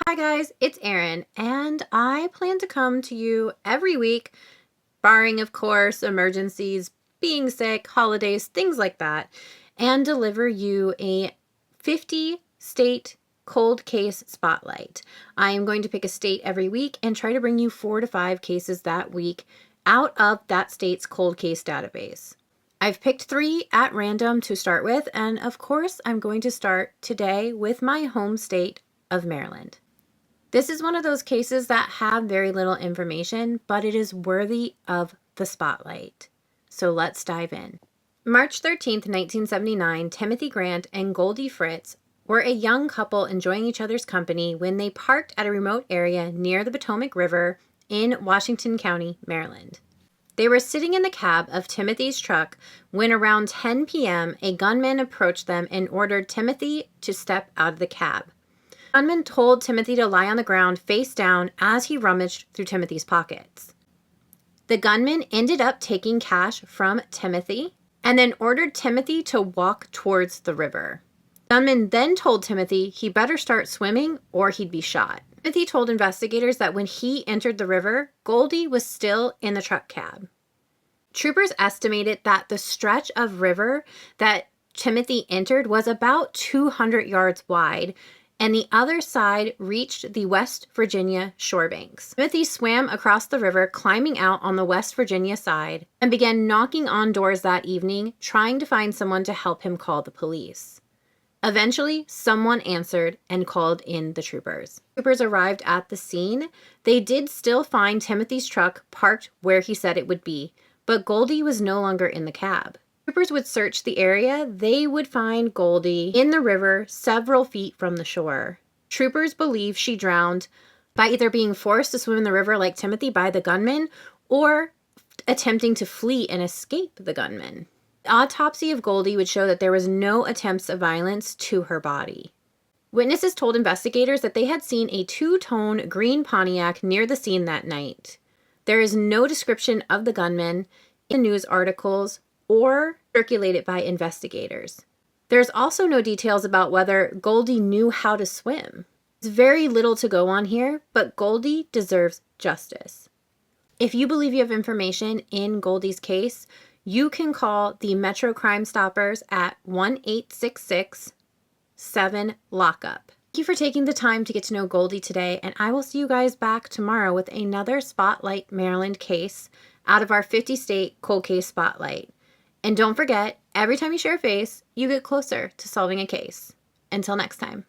Hi guys, it's Erin, and I plan to come to you every week, barring of course emergencies, being sick, holidays, things like that, and deliver you a 50 state cold case spotlight. I am going to pick a state every week and try to bring you 4 to 5 cases that week out of that state's cold case database. I've picked 3 at random to start with, and of course I'm going to start today with my home state of Maryland. This is one of those cases that have very little information, but it is worthy of the spotlight. So let's dive in. March 13th, 1979, Timothy Grant and Goldie Fritz were a young couple enjoying each other's company when they parked at a remote area near the Potomac River in Washington County, Maryland. They were sitting in the cab of Timothy's truck when around 10 p.m. a gunman approached them and ordered Timothy to step out of the cab. The gunman told Timothy to lie on the ground face down as he rummaged through Timothy's pockets. The gunman ended up taking cash from Timothy and then ordered Timothy to walk towards the river. The gunman then told Timothy he better start swimming or he'd be shot. Timothy told investigators that when he entered the river, Goldie was still in the truck cab. Troopers estimated that the stretch of river that Timothy entered was about 200 yards wide, and the other side reached the West Virginia shore banks. Timothy swam across the river, climbing out on the West Virginia side, and began knocking on doors that evening, trying to find someone to help him call the police. Eventually, someone answered and called in the troopers. Troopers arrived at the scene. They did still find Timothy's truck parked where he said it would be, but Goldie was no longer in the cab. Troopers would search the area. They would find Goldie in the river several feet from the shore. Troopers believe she drowned by either being forced to swim in the river like Timothy by the gunman or attempting to flee and escape the gunman. The autopsy of Goldie would show that there was no attempts of violence to her body. Witnesses told investigators that they had seen a two-tone green Pontiac near the scene that night. There is no description of the gunman in news articles or circulated by investigators. There's also no details about whether Goldie knew how to swim. There's very little to go on here, but Goldie deserves justice. If you believe you have information in Goldie's case, you can call the Metro Crime Stoppers at 1-866-7-LOCK-UP. Thank you for taking the time to get to know Goldie today, and I will see you guys back tomorrow with another Spotlight Maryland case out of our 50-state cold case spotlight. And don't forget, every time you share a face, you get closer to solving a case. Until next time.